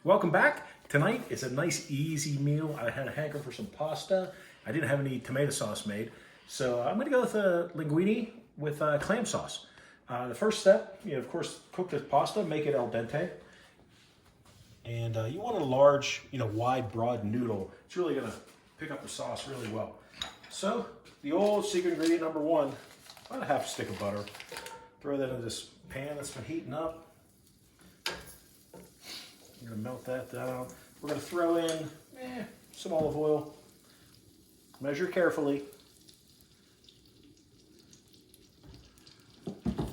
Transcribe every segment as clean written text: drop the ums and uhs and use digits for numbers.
Welcome back. Tonight is a nice easy meal. I had a hankering for some pasta. I didn't have any tomato sauce made, so I'm gonna go with a linguine with clam sauce. The first step, of course, cook the pasta, make it al dente. And you want a large, wide, broad noodle. It's really gonna pick up the sauce really well. So the old secret ingredient number one, about a half a stick of butter. Throw that into this pan that's been heating up. I'm gonna melt that down. We're gonna throw in some olive oil. Measure carefully.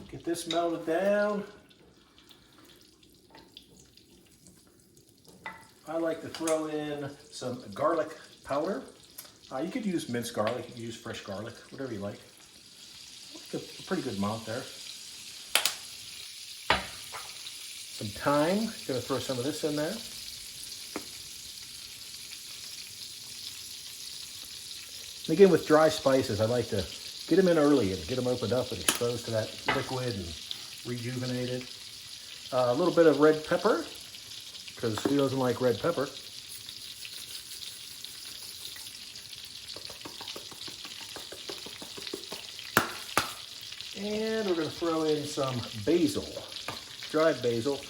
Get this melted down. I like to throw in some garlic powder. You could use minced garlic, you could use fresh garlic, whatever you like. A pretty good amount there. Some thyme, gonna throw some of this in there. And again, with dry spices, I like to get them in early and get them opened up and exposed to that liquid and rejuvenated. A little bit of red pepper, because who doesn't like red pepper? And we're going to throw in some basil, dried basil.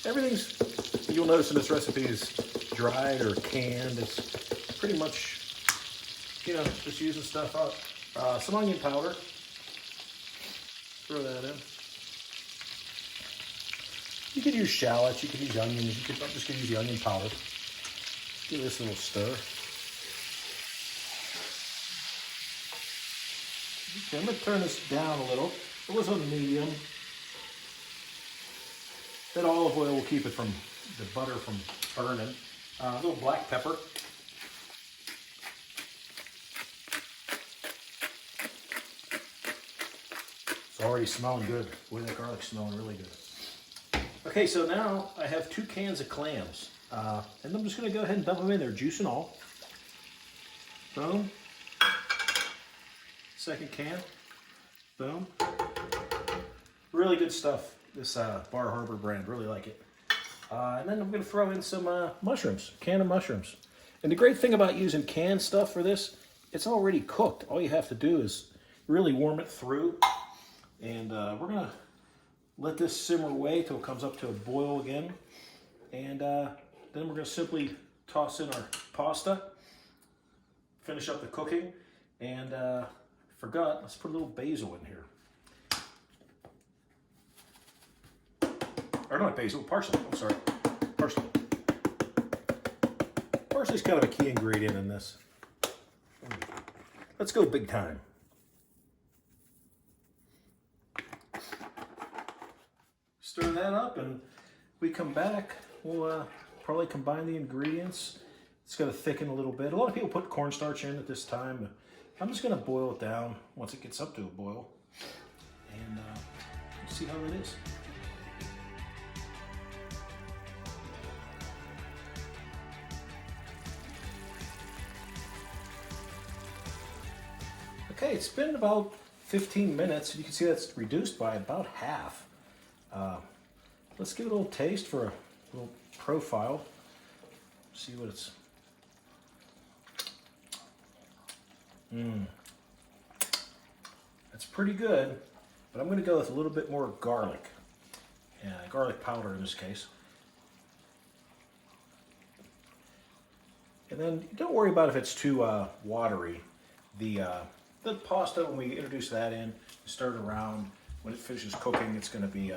Everything's, you'll notice in this recipe, is dried or canned. It's pretty much, just using stuff up. Some onion powder. Throw that in. You could use shallots, you could use onions, I'm just going to use the onion powder. Give this a little stir. Okay, I'm going to turn this down a little. It was on medium. That olive oil will keep it from the butter from burning. A little black pepper. It's already smelling good. Boy, that garlic's smelling really good. Okay, so now I have 2 cans of clams. And I'm just going to go ahead and dump them in there, juice and all. Boom. Second can. Boom. Really good stuff, this Bar Harbor brand. Really like it. And then I'm going to throw in some mushrooms, can of mushrooms. And the great thing about using canned stuff for this, it's already cooked. All you have to do is really warm it through. And we're going to let this simmer away till it comes up to a boil again. And then we're going to simply toss in our pasta, finish up the cooking, and forgot, let's put a little basil in here. Or not basil, parsley, I'm sorry, parsley. Parsley's kind of a key ingredient in this. Let's go big time. Stir that up, and we come back, we'll probably combine the ingredients. It's going to thicken a little bit. A lot of people put cornstarch in at this time. I'm just going to boil it down once it gets up to a boil, and see how it is. Okay, it's been about 15 minutes. You can see that's reduced by about half. Let's give it a little taste for a little profile. See what it's... That's pretty good, but I'm going to go with a little bit more garlic. Garlic powder in this case. And then don't worry about if it's too watery. The pasta, when we introduce that in, stir it around. When it finishes cooking, it's going to be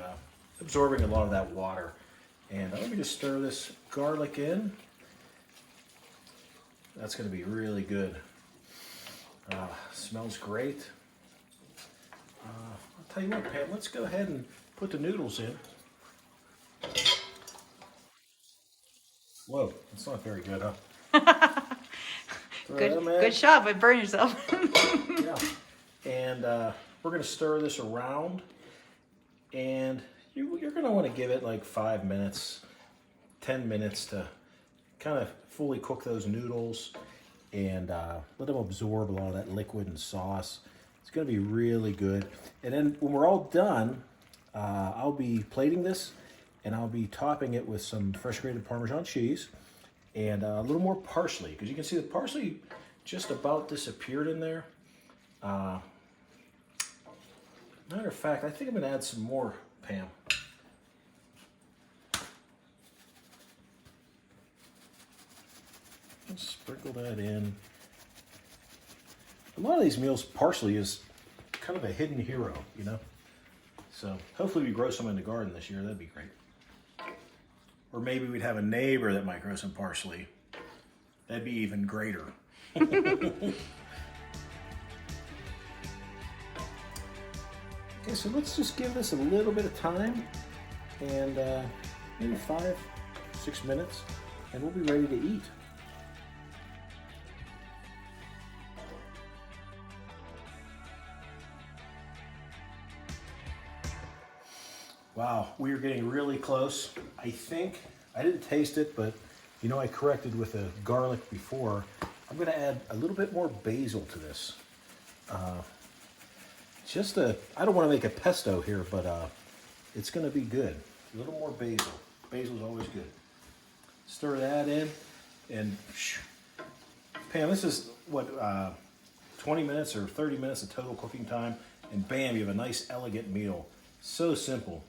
absorbing a lot of that water. And let me just stir this garlic in. That's going to be really good. Smells great. I'll tell you what, Pam, let's go ahead and put the noodles in. Whoa, that's not very good, huh? Good shot, but burn yourself. Yeah. And we're going to stir this around. And you're going to want to give it like 5 minutes, 10 minutes to kind of fully cook those noodles and let them absorb a lot of that liquid and sauce. It's going to be really good. And then when we're all done, I'll be plating this and I'll be topping it with some fresh grated Parmesan cheese and a little more parsley, because you can see the parsley just about disappeared in there. Matter of fact, I think I'm going to add some more, Pam. Let's sprinkle that in. A lot of these meals, parsley is kind of a hidden hero, you know? So hopefully we grow some in the garden this year. That'd be great. Or maybe we'd have a neighbor that might grow some parsley. That'd be even greater. Okay, so let's just give this a little bit of time, and maybe 5-6 minutes, and we'll be ready to eat. Wow, we are getting really close. I think, I didn't taste it, but you know I corrected with the garlic before. I'm gonna add a little bit more basil to this. I don't wanna make a pesto here, but it's gonna be good. A little more basil. Basil's always good. Stir that in, and Pam, this is what, 20 minutes or 30 minutes of total cooking time, and bam, you have a nice elegant meal. So simple.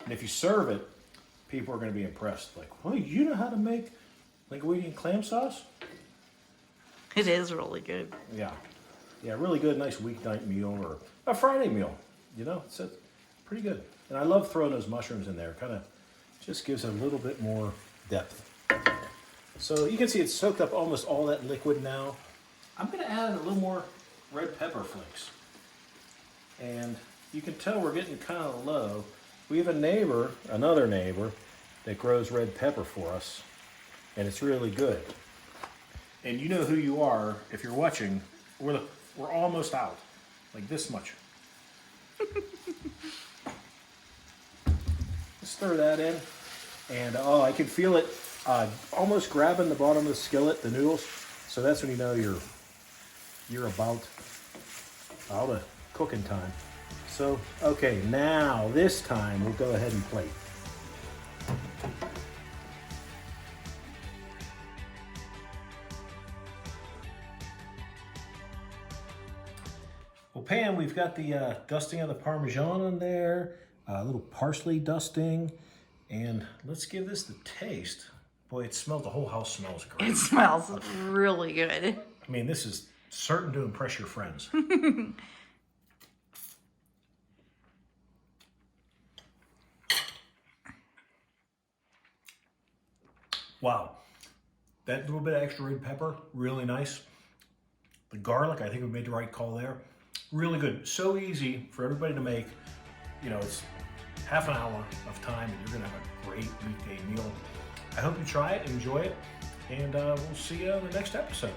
And if you serve it, people are going to be impressed. Like, well, you know how to make linguine and clam sauce? It is really good. Yeah. Yeah, really good, nice weeknight meal or a Friday meal. You know, it's pretty good. And I love throwing those mushrooms in there. Kind of just gives it a little bit more depth. So you can see it's soaked up almost all that liquid now. I'm going to add a little more red pepper flakes. And you can tell we're getting kind of low. We have a neighbor, another neighbor, that grows red pepper for us, and it's really good. And you know who you are if you're watching. We're almost out, like this much. Stir that in, and oh, I can feel it almost grabbing the bottom of the skillet, the noodles. So that's when you know you're about out of cooking time. So, okay, now this time we'll go ahead and plate. Well, Pam, we've got the dusting of the Parmesan on there, a little parsley dusting, and let's give this the taste. Boy, it smells, the whole house smells great. It smells really good. I mean, this is certain to impress your friends. Wow, that little bit of extra red pepper, really nice. The garlic, I think we made the right call there. Really good, so easy for everybody to make. You know, it's half an hour of time and you're gonna have a great weekday meal. I hope you try it, enjoy it, and we'll see you on the next episode.